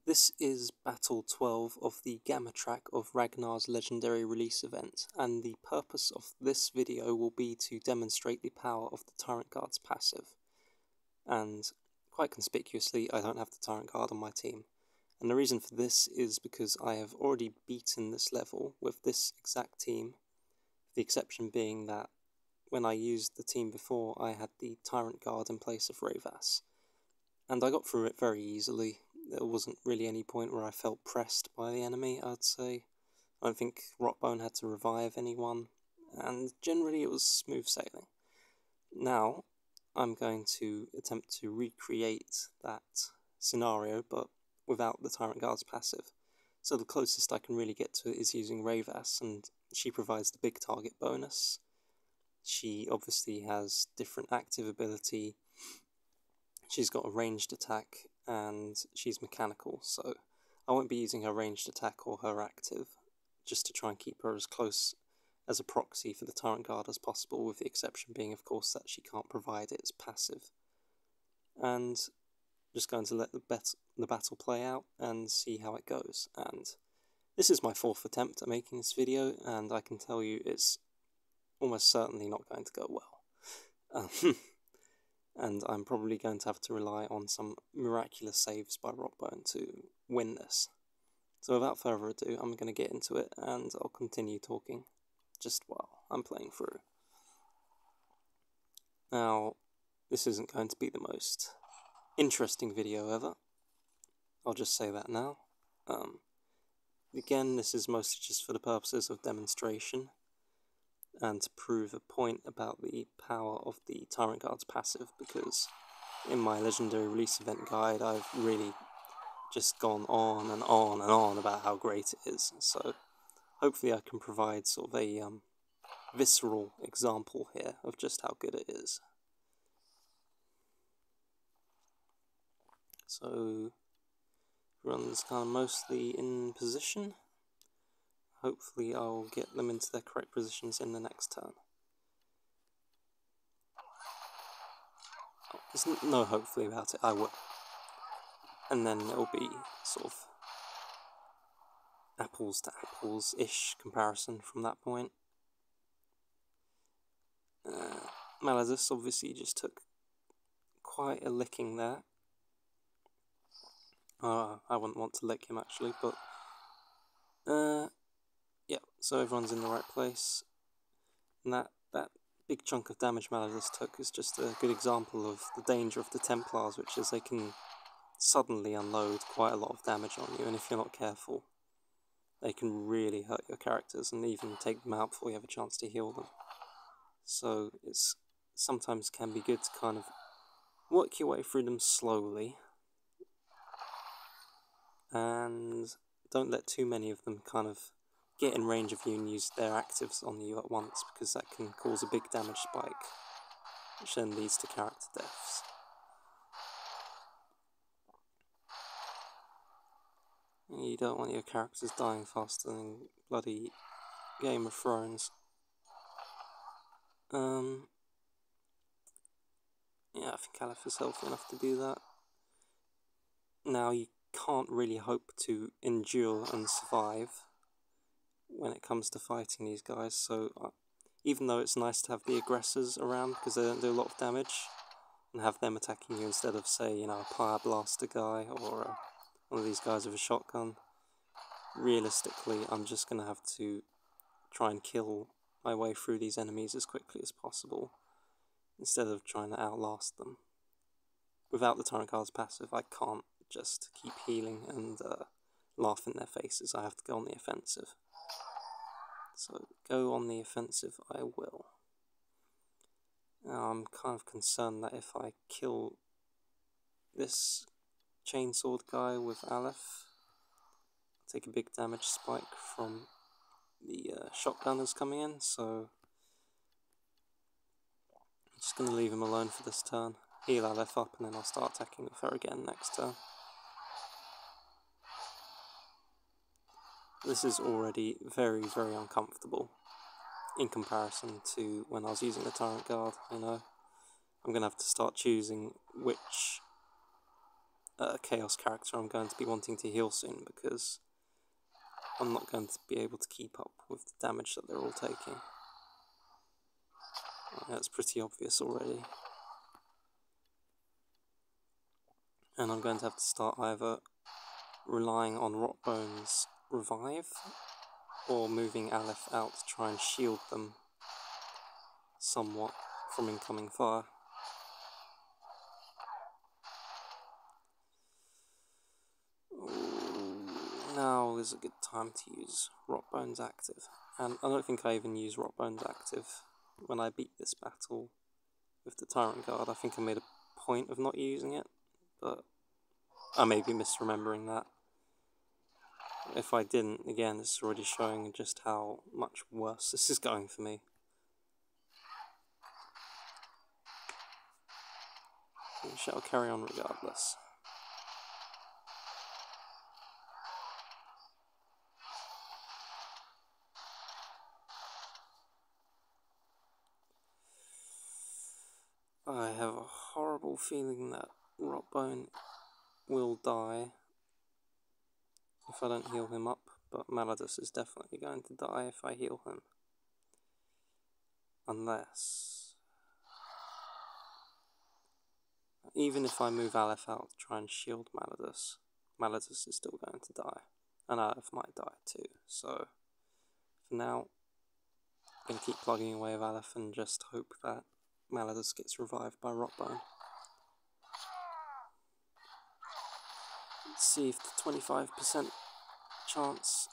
This is Battle 12 of the Gamma track of Ragnar's legendary release event, and the purpose of this video will be to demonstrate the power of the Tyrant Guard's passive. And quite conspicuously, I don't have the Tyrant Guard on my team. And the reason for this is because I have already beaten this level with this exact team, the exception being that when I used the team before, I had the Tyrant Guard in place of Ragnar. And I got through it very easily. There wasn't really any point where I felt pressed by the enemy, I'd say. I don't think Rockbone had to revive anyone, and generally it was smooth sailing. Now, I'm going to attempt to recreate that scenario, but without the Tyrant Guard's passive. So the closest I can really get to it is using Ravas, and she provides the big target bonus. She obviously has different active ability. She's got a ranged attack, and she's mechanical, so I won't be using her ranged attack or her active, just to try and keep her as close as a proxy for the Tyrant Guard as possible, with the exception being, of course, that she can't provide its passive. And just going to let the battle play out and see how it goes. And this is my 4th attempt at making this video, and I can tell you it's almost certainly not going to go well. And I'm probably going to have to rely on some miraculous saves by Rockbone to win this. So without further ado, I'm going to get into it, and I'll continue talking just while I'm playing through. Now, this isn't going to be the most interesting video ever. I'll just say that now. Again, this is mostly just for the purposes of demonstration, and to prove a point about the power of the Tyrant Guard's passive, because in my legendary release event guide I've really just gone on and on and on about how great it is, so hopefully I can provide sort of a visceral example here of just how good it is. So everyone's kind of mostly in position. Hopefully I'll get them into their correct positions in the next turn. There's no hopefully about it, I will. And then it'll be sort of apples to apples-ish comparison from that point. Maladus obviously just took quite a licking there. I wouldn't want to lick him actually, but yeah, so everyone's in the right place. And that big chunk of damage Maladus took is just a good example of the danger of the Templars, which is they can suddenly unload quite a lot of damage on you, and if you're not careful, they can really hurt your characters and even take them out before you have a chance to heal them. So it's sometimes can be good to kind of work your way through them slowly, and don't let too many of them kind of get in range of you and use their actives on you at once, because that can cause a big damage spike, which then leads to character deaths. You don't want your characters dying faster than bloody Game of Thrones. Yeah, I think Aleph is healthy enough to do that. Now, you can't really hope to endure and survive when it comes to fighting these guys, so even though it's nice to have the aggressors around because they don't do a lot of damage, and have them attacking you instead of, say, you know, a Pyre Blaster guy or one of these guys with a shotgun, realistically I'm just going to have to try and kill my way through these enemies as quickly as possible, instead of trying to outlast them. Without the Tyrant Guard's passive, I can't just keep healing and laugh in their faces. I have to go on the offensive. So, go on the offensive I will. Now, I'm kind of concerned that if I kill this chainsword guy with Aleph, I'll take a big damage spike from the shotgunners coming in, so I'm just going to leave him alone for this turn, heal Aleph up, and then I'll start attacking with her again next turn. This is already very, very uncomfortable in comparison to when I was using the Tyrant Guard, you know. I'm going to have to start choosing which Chaos character I'm going to be wanting to heal soon, because I'm not going to be able to keep up with the damage that they're all taking. That's pretty obvious already. And I'm going to have to start either relying on Rotbone's revive, or moving Aleph out to try and shield them somewhat from incoming fire. Now is a good time to use Rotbone's active, and I don't think I even used Rotbone's active when I beat this battle with the Tyrant Guard. I think I made a point of not using it, but I may be misremembering that. If I didn't, again, this is already showing just how much worse this is going for me. We shall carry on regardless. I have a horrible feeling that Rotbone will die if I don't heal him up, but Maladus is definitely going to die if I heal him. Unless... even if I move Aleph out to try and shield Maladus, Maladus is still going to die. And Aleph might die too, so... for now, I'm going to keep plugging away with Aleph and just hope that Maladus gets revived by Rotbone. Let's see if the 25% chance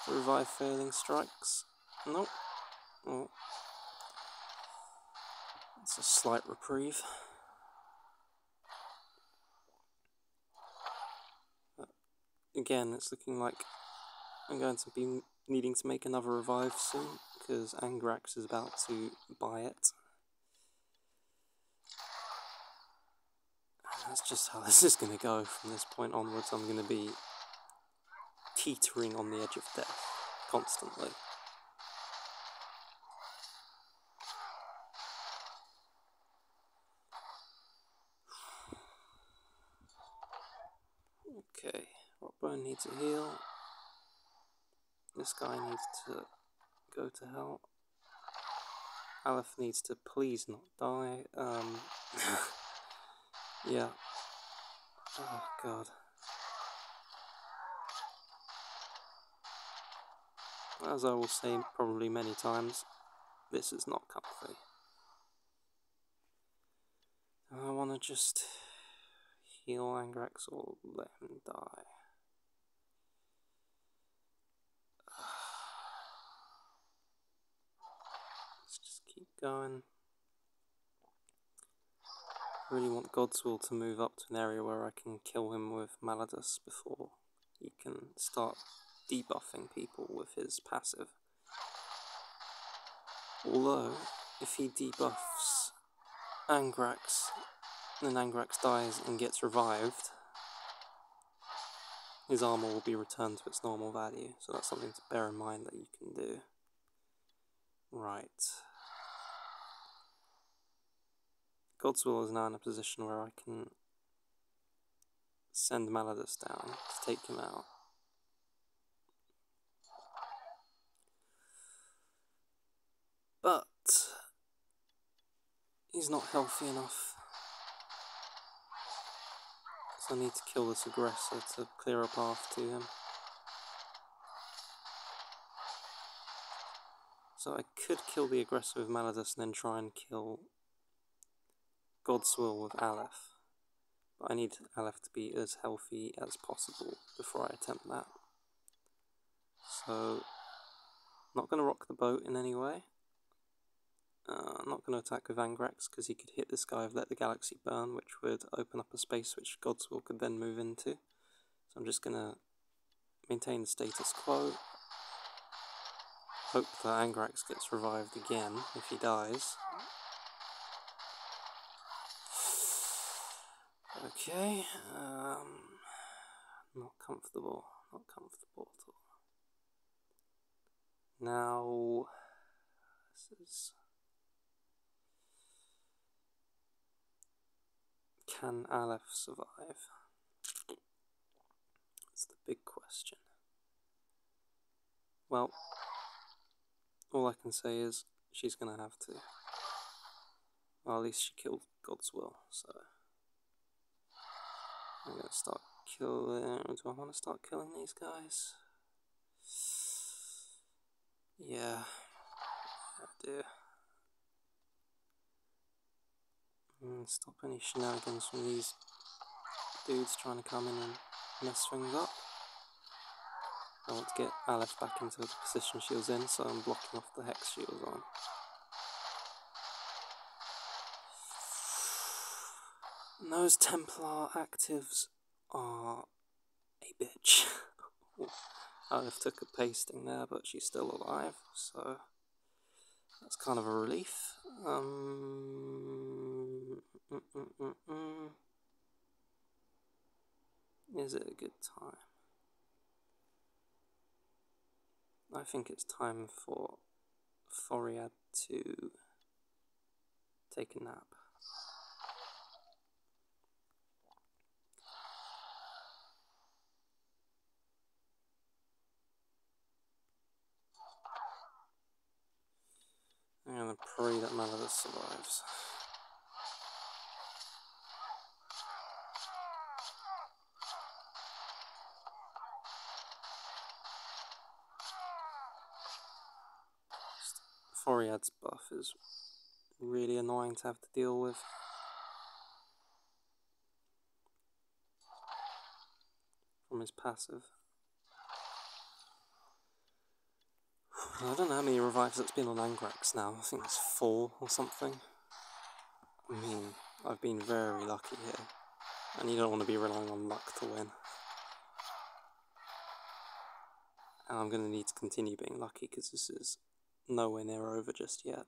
for revive failing strikes. Nope. Oh. It's a slight reprieve. But again, it's looking like I'm going to be needing to make another revive soon, because Angrax is about to buy it. That's just how this is going to go from this point onwards. I'm going to be teetering on the edge of death constantly. Okay, Rotbone needs a heal. This guy needs to go to hell. Aleph needs to please not die. Yeah. Oh god. As I will say probably many times, this is not comfy. I want to just heal Angrax or let him die. Let's just keep going. I really want Godswill to move up to an area where I can kill him with Maladus before he can start debuffing people with his passive. Although, if he debuffs Angrax, and then Angrax dies and gets revived, his armor will be returned to its normal value, so that's something to bear in mind that you can do. Right. Godswill is now in a position where I can send Maladus down to take him out. But he's not healthy enough, so I need to kill this aggressor to clear a path to him. So I could kill the aggressor with Maladus and then try and kill Godswill with Aleph. But I need Aleph to be as healthy as possible before I attempt that. So, not going to rock the boat in any way. I'm not going to attack with Angrax because he could hit this guy with Let the Galaxy Burn, which would open up a space which Godswill could then move into. So I'm just going to maintain the status quo. Hope that Angrax gets revived again if he dies. Okay, not comfortable at all. Now, this is... can Aleph survive? question. Well, all I can say is she's going to have to. Well, at least she killed God's will, so I'm going to start killing. Do I want to start killing these guys? Yeah, I do. Stop any shenanigans from these dudes trying to come in and mess things up. I want to get Aleph back into the position she was in, so I'm blocking off the hex she was on. And those Templar actives are a bitch. Aleph took a pasting there, but she's still alive, so that's kind of a relief. Is it a good time? I think it's time for Thoriad to take a nap. I'm gonna pray that Malithus survives. Thoriad's buff is really annoying to have to deal with. From his passive. I don't know how many revives it's been on Angrax now. I think it's 4 or something. I mean, I've been very lucky here. And you don't want to be relying on luck to win. And I'm going to need to continue being lucky because this is nowhere near over just yet.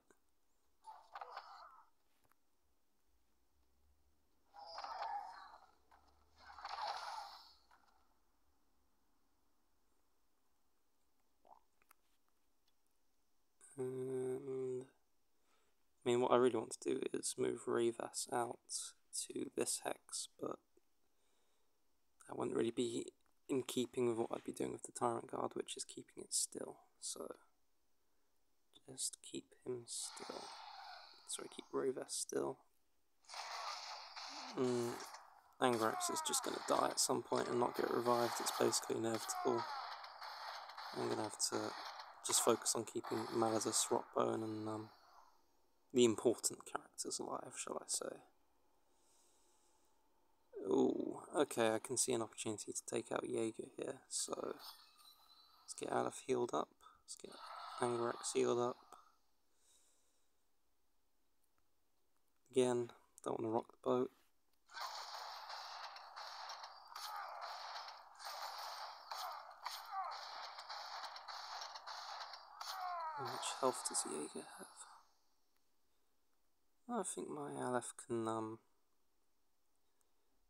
And I mean, what I really want to do is move Revas out to this hex, but that wouldn't really be in keeping with what I'd be doing with the Tyrant Guard, which is keeping it still. So just keep him still. Sorry, keep Revas still. Angrax is just going to die at some point and not get revived. It's basically inevitable. I'm going to have to just focus on keeping Malithus, Rockbone, and the important characters alive, shall I say. Ooh, okay, I can see an opportunity to take out Jaeger here, so let's get Aleph healed up, let's get Angrax healed up. Again, don't want to rock the boat. How much health does Jaeger have? I think my Aleph can,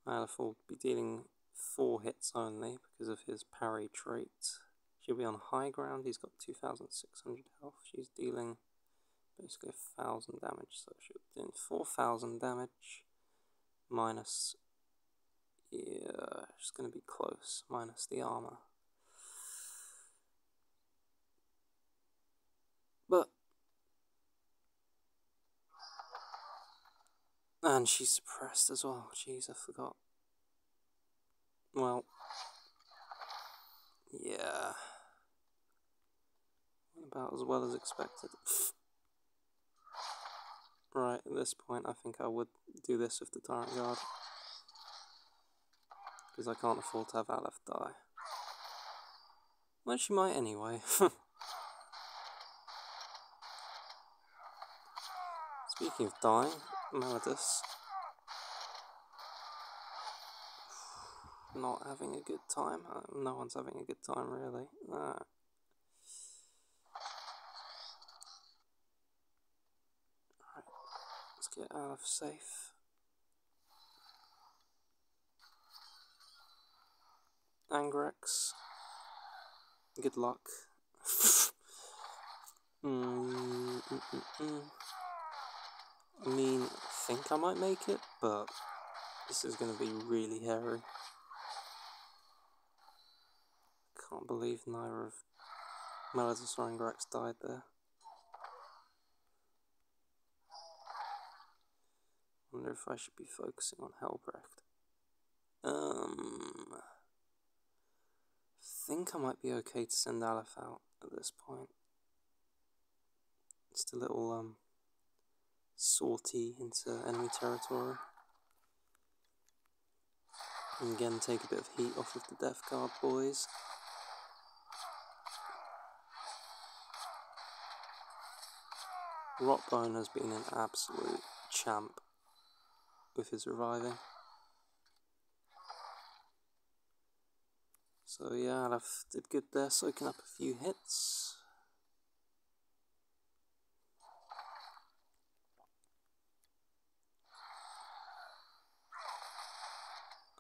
my Aleph will be dealing 4 hits only because of his parry trait. She'll be on high ground, he's got 2,600 health, she's dealing basically 1,000 damage, so she'll be doing 4,000 damage, minus, yeah, she's going to be close, minus the armor. But, and she's suppressed as well, jeez, I forgot. Well, yeah, about as well as expected. Right, at this point I think I would do this with the Tyrant Guard, because I can't afford to have Aleph die. Well, she might anyway. Speaking of dying, Malithus not having a good time. No one's having a good time, really. Right, let's get Aleph safe. Angrax, good luck. I mean, I think I might make it, but this is going to be really hairy. Can't believe neither of Melodus or Ingrax died there. Wonder if I should be focusing on Helbrecht. I think I might be okay to send Aleph out at this point. Just a little sortie into enemy territory. And again, take a bit of heat off of the Death Guard boys. Rotbone has been an absolute champ with his reviving. So yeah, Aleph did good there, soaking up a few hits.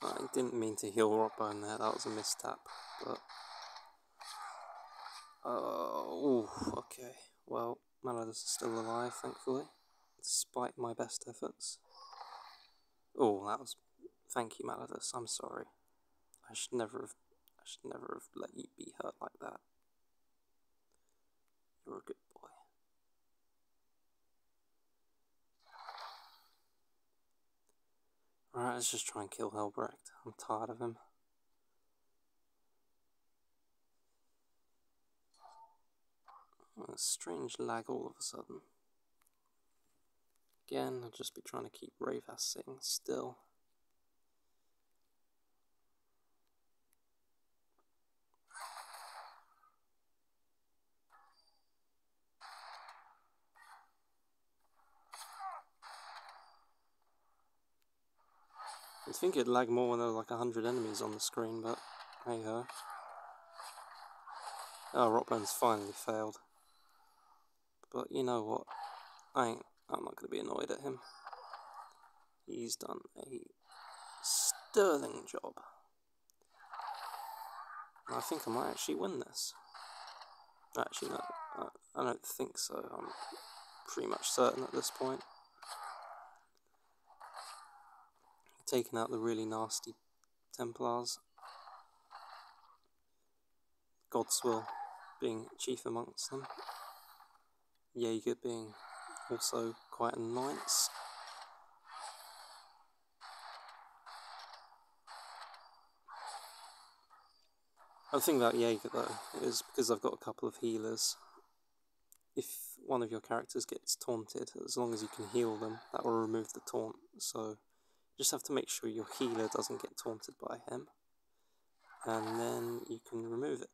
I didn't mean to heal Rotbone there, that was a mistap, but... okay. Well, Melodus is still alive, thankfully, despite my best efforts. Oh, that was... Thank you, Melodus, I'm sorry. I should never have let you be hurt like that. You're a good boy. Alright, let's just try and kill Helbrecht. I'm tired of him. A strange lag all of a sudden. Again, I'll just be trying to keep Ravas sitting still. You'd think it'd lag more when there were like 100 enemies on the screen, but hey ho. Oh, Rotbone's finally failed. But you know what? I'm not going to be annoyed at him. He's done a sterling job. And I think I might actually win this. Actually, no, I don't think so. I'm pretty much certain at this point. Taking out the really nasty Templars. Godswill being chief amongst them. Jaeger being also quite an annoyance. The thing about Jaeger though is because I've got a couple of healers, if one of your characters gets taunted, as long as you can heal them, that will remove the taunt. So you just have to make sure your healer doesn't get taunted by him, and then you can remove it.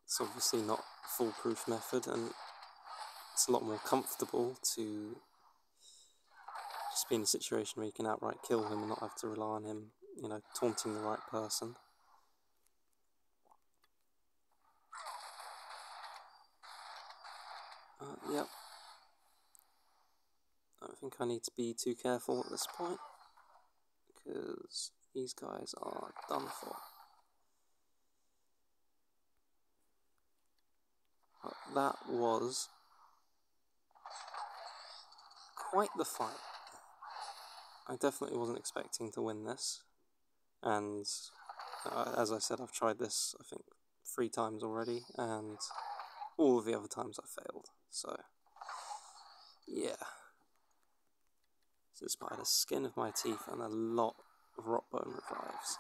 It's obviously not a foolproof method, and it's a lot more comfortable to just be in a situation where you can outright kill him and not have to rely on him, you know, taunting the right person. Yep. I think I need to be too careful at this point, because these guys are done for. But that was quite the fight. I definitely wasn't expecting to win this, and as I said, I've tried this I think 3 times already, and all of the other times I failed, so yeah. This is by the skin of my teeth and a lot of Rotbone revives.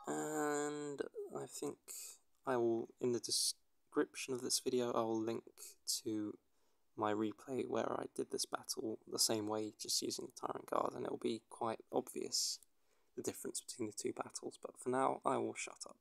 And I think I will, in the description of this video, I will link to my replay where I did this battle the same way, just using the Tyrant Guard, and it will be quite obvious the difference between the 2 battles, but for now I will shut up.